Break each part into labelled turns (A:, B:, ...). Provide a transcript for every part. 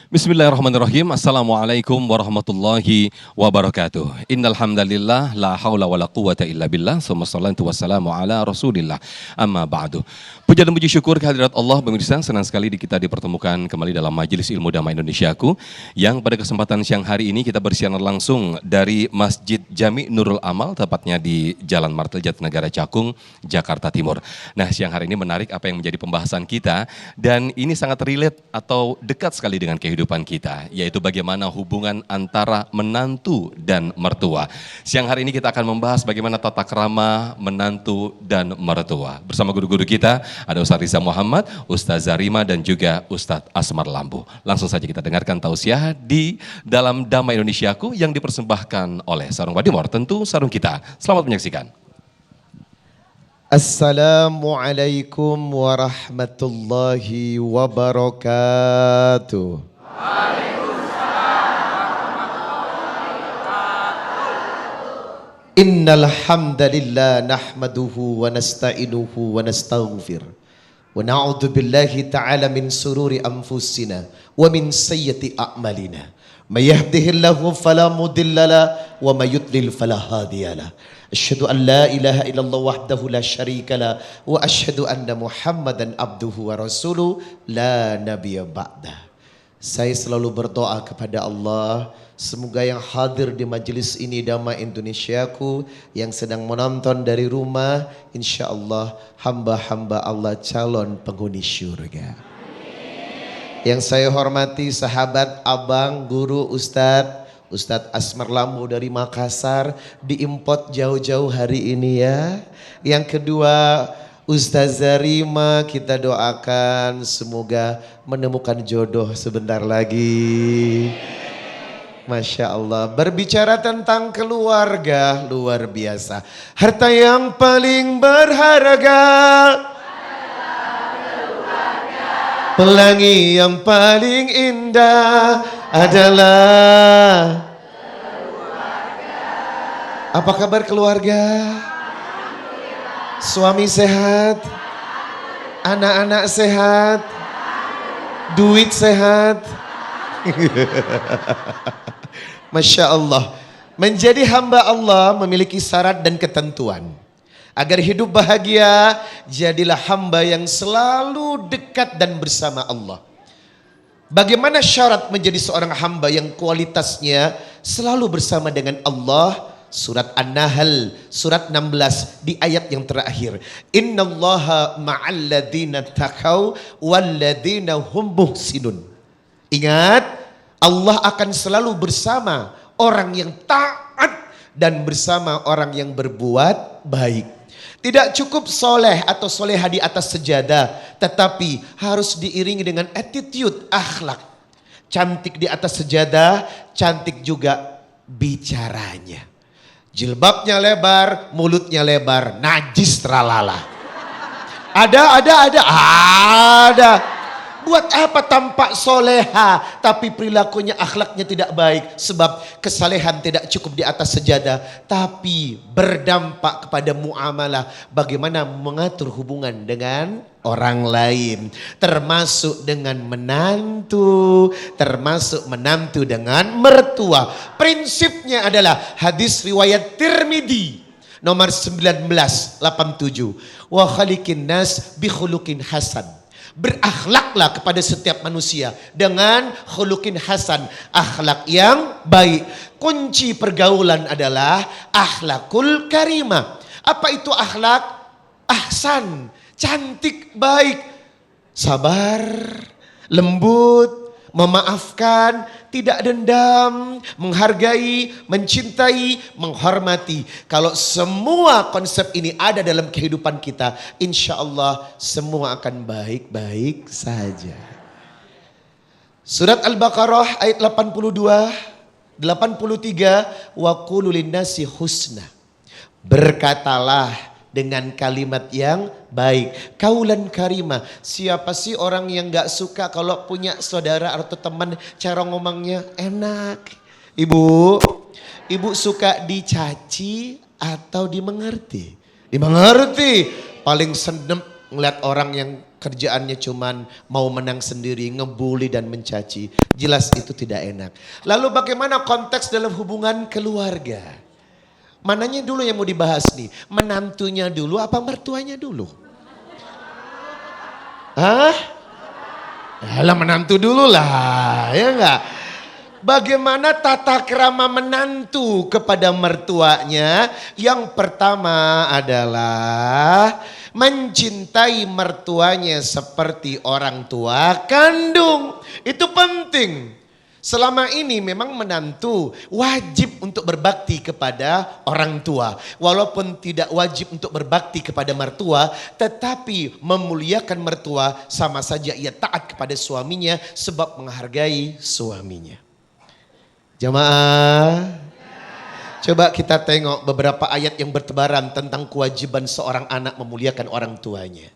A: Bismillahirrahmanirrahim. Assalamualaikum warahmatullahi wabarakatuh. Innal hamdalillah la haula wala quwata illa billah. Summa shalatu wassalamu ala Rasulillah. Amma ba'du. Puja dan puji syukur kehadirat Allah, pemirsa. Senang sekali kita dipertemukan kembali dalam Majelis Ilmu Damai Indonesiaku yang pada kesempatan siang hari ini kita bersiaran langsung dari Masjid Jami Nurul Amal, tepatnya di Jalan Martel Jatinegara Cakung, Jakarta Timur. Nah, siang hari ini menarik apa yang menjadi pembahasan kita dan ini sangat relate atau dekat sekali dengan kehidupan kita, yaitu bagaimana hubungan antara menantu dan mertua. Siang hari ini kita akan membahas bagaimana tata krama menantu dan mertua. Bersama guru-guru kita, ada Ustaz Riza Muhammad, Ustaz Zarima, dan juga Ustaz Asmar Lambu. Langsung saja kita dengarkan tausiah di dalam Damai Indonesiaku yang dipersembahkan oleh Sarung Wadimor, tentu sarung kita. Selamat menyaksikan.
B: Assalamualaikum warahmatullahi wabarakatuh. Innal hamdalillah nahmaduhu wa nasta'inuhu wa nastaghfir wa na'udzu billahi ta'ala min sururi anfusina wa min sayyiati a'malina. May yahdihillahu fala mudilla lahu wa may yudlil fala hadiya lahu. Asyhadu an la ilaha illallah wahdahu la syarika lahu wa asyhadu anna Muhammadan abduhu wa rasuluhu la nabiyya ba'dah. Saya selalu berdoa kepada Allah, semoga yang hadir di majelis ini Damai Indonesiaku, yang sedang menonton dari rumah, insya Allah hamba-hamba Allah calon penghuni syurga. Yang saya hormati sahabat, abang, guru, Ustadz Asmar Lambu dari Makassar, diimport jauh-jauh hari ini ya. Yang kedua, Ustaz Zarima, kita doakan semoga menemukan jodoh sebentar lagi. Masya Allah, berbicara tentang keluarga luar biasa. Harta yang paling berharga, pelangi yang paling indah adalah keluarga. Apa kabar keluarga? Suami sehat, anak-anak sehat, duit sehat. Masya Allah. Menjadi hamba Allah memiliki syarat dan ketentuan. Agar hidup bahagia, jadilah hamba yang selalu dekat dan bersama Allah. Bagaimana syarat menjadi seorang hamba yang kualitasnya selalu bersama dengan Allah? Surat An-Nahl, surat 16 di ayat yang terakhir. Innallaha ma'al ladzina taqaw wal ladzina hum muhsinun. Ingat, Allah akan selalu bersama orang yang taat dan bersama orang yang berbuat baik. Tidak cukup soleh atau soleha di atas sejadah, tetapi harus diiringi dengan attitude, akhlak. Cantik di atas sejadah, cantik juga bicaranya. Jilbabnya lebar, mulutnya lebar, najis tralala. Ada. Buat apa tampak soleha tapi perilakunya, akhlaknya tidak baik? Sebab kesalehan tidak cukup di atas sejadah, tapi berdampak kepada muamalah. Bagaimana mengatur hubungan dengan orang lain, termasuk dengan menantu, termasuk menantu dengan mertua. Prinsipnya adalah hadis riwayat Tirmidzi nomor 1987. Wa khaliqin nas bi khuluqin hasan. Berakhlaklah kepada setiap manusia dengan khuluqin hasan, akhlak yang baik. Kunci pergaulan adalah akhlakul karimah. Apa itu akhlak? Ahsan, cantik, baik, sabar, lembut, memaafkan, tidak dendam, menghargai, mencintai, menghormati. Kalau semua konsep ini ada dalam kehidupan kita, insya Allah semua akan baik-baik saja. Surat Al-Baqarah ayat 82, 83, wa qulu linnasi husna. Berkatalah dengan kalimat yang baik, kaulan karimah. Siapa sih orang yang gak suka kalau punya saudara atau teman cara ngomongnya enak? Ibu suka dicaci atau dimengerti? Dimengerti. Paling seneng ngeliat orang yang kerjaannya cuman mau menang sendiri, ngebully dan mencaci. Jelas itu tidak enak. Lalu bagaimana konteks dalam hubungan keluarga? Mananya dulu yang mau dibahas nih? Menantunya dulu apa mertuanya dulu? Hah? Alah menantu dulu lah, ya enggak? Bagaimana tata krama menantu kepada mertuanya? Yang pertama adalah mencintai mertuanya seperti orang tua kandung. Itu penting. Selama ini memang menantu wajib untuk berbakti kepada orang tua. Walaupun tidak wajib untuk berbakti kepada mertua, tetapi memuliakan mertua sama saja ia taat kepada suaminya sebab menghargai suaminya. Jamaah, coba kita tengok beberapa ayat yang bertebaran tentang kewajiban seorang anak memuliakan orang tuanya.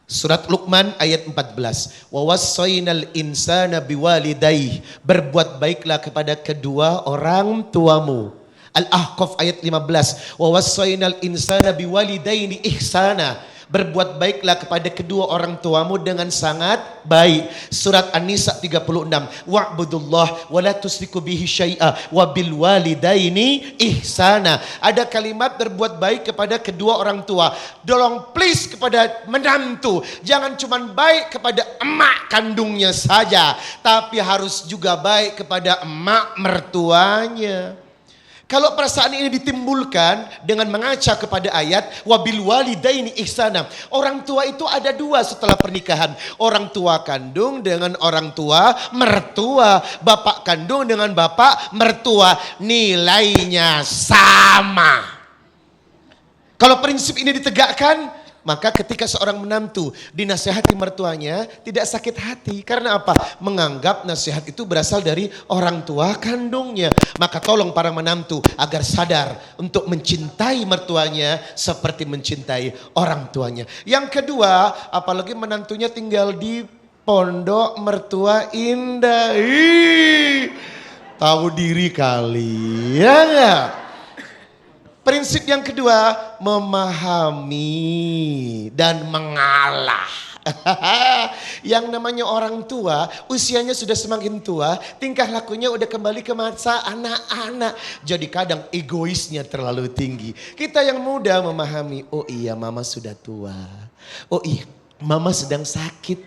B: Surat Luqman ayat 14. Wa wassaynal insana biwalidayhi, berbuat baiklah kepada kedua orang tuamu. Al-Ahqaf ayat 15. Wa wassaynal insana biwalidayni ihsana, berbuat baiklah kepada kedua orang tuamu dengan sangat baik. Surat An-Nisa 36. Wa'budullah wa la tusyriku bihi syai'a wa bil walidaini ihsana. Ada kalimat berbuat baik kepada kedua orang tua. Tolong please kepada menantu. Jangan cuma baik kepada emak kandungnya saja, tapi harus juga baik kepada emak mertuanya. Kalau perasaan ini ditimbulkan dengan mengaca kepada ayat wabil walidaini ihsana. Orang tua itu ada dua setelah pernikahan. Orang tua kandung dengan orang tua mertua. Bapak kandung dengan bapak mertua. Nilainya sama. Kalau prinsip ini ditegakkan, maka ketika seorang menantu dinasihati mertuanya tidak sakit hati. Karena apa? Menganggap nasihat itu berasal dari orang tua kandungnya. Maka tolong para menantu agar sadar untuk mencintai mertuanya seperti mencintai orang tuanya. Yang kedua, apalagi menantunya tinggal di pondok mertua indah. Tahu diri kali, ya enggak? Prinsip yang kedua, memahami dan mengalah. Yang namanya orang tua, usianya sudah semakin tua, tingkah lakunya udah kembali ke masa anak-anak. Jadi kadang egoisnya terlalu tinggi. Kita yang muda memahami, oh iya mama sudah tua. Oh iya mama sedang sakit.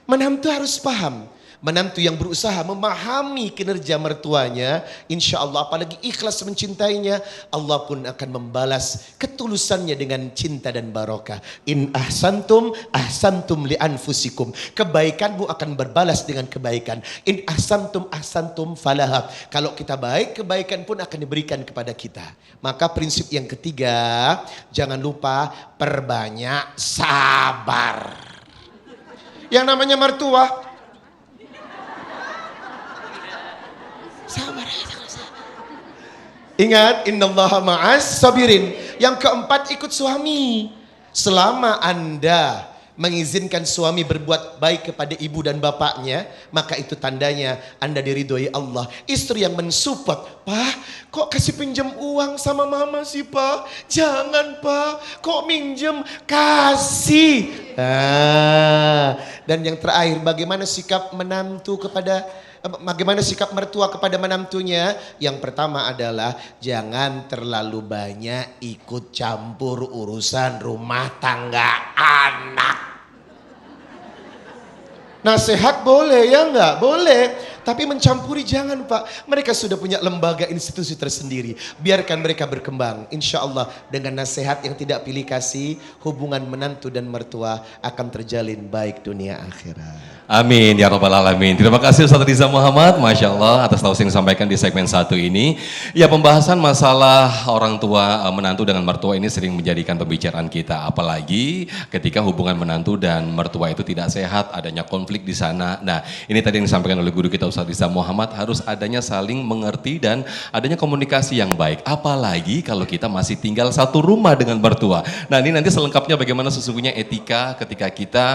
B: Menantu harus paham. Menantu yang berusaha memahami kinerja mertuanya, insya Allah apalagi ikhlas mencintainya, Allah pun akan membalas ketulusannya dengan cinta dan barokah. In ahsantum ahsantum li anfusikum. Kebaikanmu akan berbalas dengan kebaikan. In ahsantum ahsantum falaha. Kalau kita baik, kebaikan pun akan diberikan kepada kita. Maka prinsip yang ketiga, jangan lupa perbanyak sabar. Yang namanya mertua, sabar. Ingat, innallaha ma'as sabirin. Yang keempat, ikut suami. Selama Anda mengizinkan suami berbuat baik kepada ibu dan bapaknya, maka itu tandanya Anda diridhoi Allah. Istri yang mensupport, Pak, kok kasih pinjam uang sama mama sih Pak? Jangan Pak, kok minjem? Kasih. Dan yang terakhir, bagaimana sikap mertua kepada menantunya? Yang pertama adalah jangan terlalu banyak ikut campur urusan rumah tangga anak. Nasihat boleh ya enggak? Boleh. Tapi mencampuri jangan Pak. Mereka sudah punya lembaga institusi tersendiri. Biarkan mereka berkembang. Insya Allah dengan nasihat yang tidak pilih kasih, hubungan menantu dan mertua akan terjalin baik dunia akhirat.
A: Amin ya rabbal alamin. Terima kasih Ustaz Riza Muhammad, Masya Allah atas tausiah yang disampaikan di segmen 1 ini. Ya, pembahasan masalah orang tua menantu dengan mertua ini sering menjadikan pembicaraan kita. Apalagi ketika hubungan menantu dan mertua itu tidak sehat, adanya konflik di sana. Nah, ini tadi yang disampaikan oleh guru kita Ustaz Rizal Muhammad, harus adanya saling mengerti dan adanya komunikasi yang baik. Apalagi kalau kita masih tinggal satu rumah dengan mertua. Nah, ini nanti selengkapnya bagaimana sesungguhnya etika ketika kita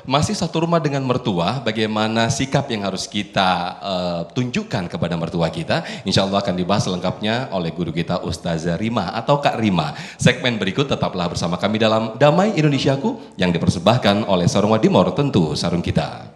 A: masih satu rumah dengan mertua, bagaimana sikap yang harus kita tunjukkan kepada mertua kita. Insya Allah akan dibahas selengkapnya oleh guru kita Ustazah Rima atau Kak Rima. Segmen berikut tetaplah bersama kami dalam Damai Indonesiaku yang dipersembahkan oleh Sarung Wadimor, tentu sarung kita.